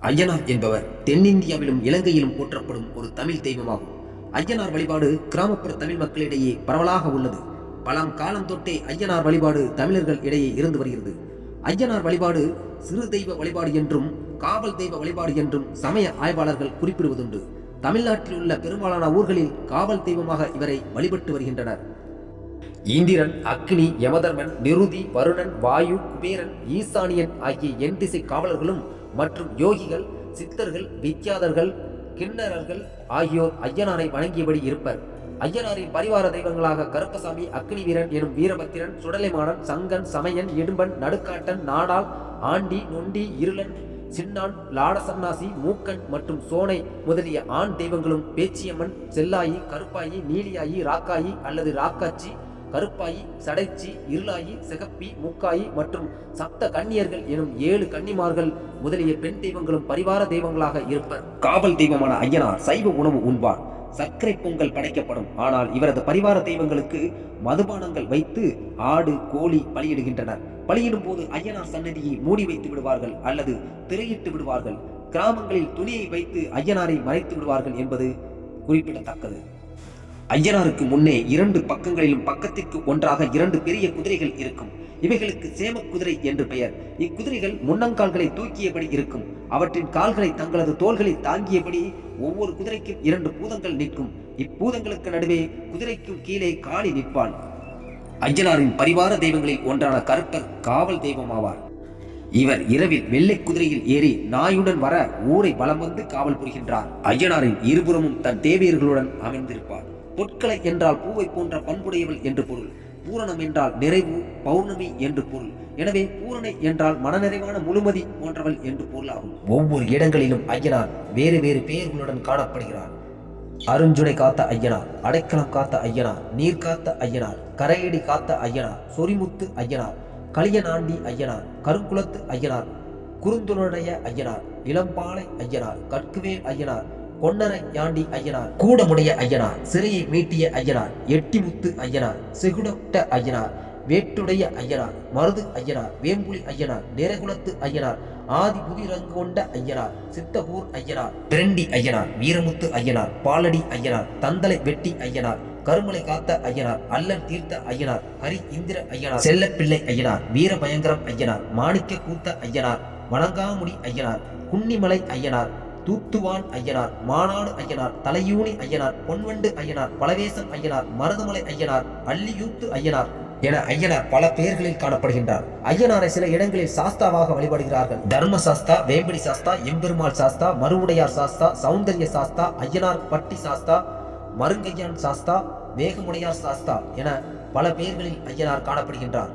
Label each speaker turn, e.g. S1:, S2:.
S1: ஐயனார் என்பவர் தென்னிந்தியாவிலும் இலங்கையிலும் போற்றப்படும் ஒரு தமிழ் தெய்வமாகும். ஐயனார் வழிபாடு கிராமப்புற தமிழ் மக்களிடையே பரவலாக உள்ளது. பழம் காலம் தொட்டே ஐயனார் வழிபாடு தமிழர்கள் இடையே இருந்து வருகிறது. ஐயனார் வழிபாடு சிறு தெய்வ வழிபாடு என்றும் காவல் தெய்வ வழிபாடு என்றும் சமய ஆய்வாளர்கள் குறிப்பிடுவதுண்டு. தமிழ்நாட்டில் உள்ள பெரும்பாலான ஊர்களில் காவல் தெய்வமாக இவரை வழிபட்டு வருகின்றனர். இந்திரன், அக்னி, யமதர்மன், நிருதி, வருணன், வாயு, குபேரன், ஈசானியன் ஆகிய எண் திசை காவலர்களும் மற்றும் யோகிகள், சித்தர்கள், வித்யாதர்கள், கிண்ணறர்கள் ஆகியோர் ஐயனாரை வணங்கியபடி இருப்பர். ஐயனாரின் பரிவார தெய்வங்களாக கருப்பசாமி, அக்னி வீரன் எனும் வீரபத்திரன், சுடலைமாடன், சங்கன், சமயன், இடும்பன், நடுக்காட்டன், நாடால், ஆண்டி, நொண்டி, இருளன், சின்னான், லாடசன்னாசி, மூக்கன் மற்றும் சோனை முதலிய ஆண் தெய்வங்களும் பேச்சியம்மன், செல்லாயி, கருப்பாயி, நீலியாயி, ராக்காயி அல்லது ராக்காச்சி, கருப்பாயி, சடைச்சி, இருளாயி, சிகப்பி, முக்காயி மற்றும் சப்த கன்னியர்கள் எனும் 7 கன்னிமார்கள் முதலிய பெண் தெய்வங்களும் பரிவார தெய்வங்களாக இருப்பர். காவல் தெய்வமான ஐயனார் சைவ உணவு உண்பார். சர்க்கரை பொங்கல் படைக்கப்படும். ஆனால் இவரது பரிவார தெய்வங்களுக்கு மதுபானங்கள் வைத்து ஆடு, கோழி பலியிடுகின்றனர். பலியிடும் போது ஐயனார் சன்னதியை மூடி வைத்து விடுவார்கள் அல்லது திரையிட்டு விடுவார்கள். கிராமங்களில் துணியை வைத்து ஐயனாரை மறைத்து விடுவார்கள் என்பது குறிப்பிடத்தக்கது. ஐயனாருக்கு முன்னே 2 பக்கங்களிலும் பக்கத்திற்கு ஒன்றாக 2 பெரிய குதிரைகள் இருக்கும். இவைகளுக்கு சேம குதிரை என்று பெயர். இக்குதிரைகள் முன்னங்கால்களை தூக்கியபடி இருக்கும். அவற்றின் கால்களை தங்களது தோள்களில் தாங்கியபடி ஒவ்வொரு குதிரைக்கும் 2 பூதங்கள் நிற்கும். இப்பூதங்களுக்கு நடுவே குதிரைக்கும் கீழே காளி நிற்பாள். ஐயனாரின் பரிவார தெய்வங்களில் ஒன்றான கருப்பர் காவல் தெய்வமாவார். இவர் இரவில் வெள்ளை குதிரையில் ஏறி நாயுடன் வர ஊரை வலம் வந்து காவல் புரிகின்றார். ஐயனாரின் இருபுறமும் தன் தேவியர்களுடன் அமைந்திருப்பார். பொற்களை என்றால் பூவை போன்ற பண்புடையவள் என்று பொருள். பூரணம் என்றால் நிறைவு, பௌர்ணமி என்று பொருள். எனவே பூரணை என்றால் மனநிறைவான முழுமதி போன்றவள் என்று பொருளாகும். ஒவ்வொரு இடங்களிலும் ஐயனார் வேறு வேறு பெயர்களுடன் காணப்படுகிறார். அருஞ்சுனை காத்த ஐயனார், அடைக்கலம் காத்த ஐயனார், நீர் காத்த ஐயனார், கரையடி காத்த ஐயனார், சொரிமுத்து ஐயனார், களியநாண்டி ஐயனார், கருங்குளத்து ஐயனார், குறுந்துடைய ஐயனார், இளம்பாலை ஐயனார், கற்குவேல் ஐயனார், பொன்னரை யாண்டி ஐயனார், கூடமுடைய ஐயனார், சிறையை மீட்டிய ஐயனார், எட்டிமுத்து ஐயனார், செகுடொட்ட ஐயனார், வேட்டுடைய ஐயனார், மருது ஐயனார், வேம்புலி ஐயனார், நிறைகுலத்து ஐயனார், ஆதி புதிரங்கொண்ட ஐயனார், சித்தகூர் ஐயனார், திரண்டி ஐயனார், வீரமுத்து ஐயனார், பாலடி ஐயனார், தந்தலை வெட்டி ஐயனார், கருமலை காத்த ஐயனார், அல்லல் தீர்த்த ஐயனார், ஹரி இந்திர ஐயனார், செல்லப்பிள்ளை ஐயனார், வீரபயங்கரம் ஐயனார், மாணிக்க கூத்த ஐயனார், வணங்காமுடி ஐயனார், குன்னிமலை ஐயனார், தூத்துவான் ஐயனார், மாநாடு ஐயனார், தலையூனி ஐயனார், பொன்வண்டு ஐயனார், பலவேசம் ஐயனார், மருதமலை ஐயனார், அள்ளியூத்து ஐயனார் என ஐயனார் பல பெயர்களில் காணப்படுகின்றார். ஐயனாரை சில இடங்களில் சாஸ்தாவாக வழிபடுகிறார்கள். தர்ம சாஸ்தா, வேம்படி சாஸ்தா, எம்பெருமாள் சாஸ்தா, மறுவுடையார் சாஸ்தா, சௌந்தர்ய சாஸ்தா, ஐயனார் பட்டி சாஸ்தா, மருங்கையான் சாஸ்தா, வேகமுடையார் சாஸ்தா என பல பெயர்களில் ஐயனார் காணப்படுகின்றார்.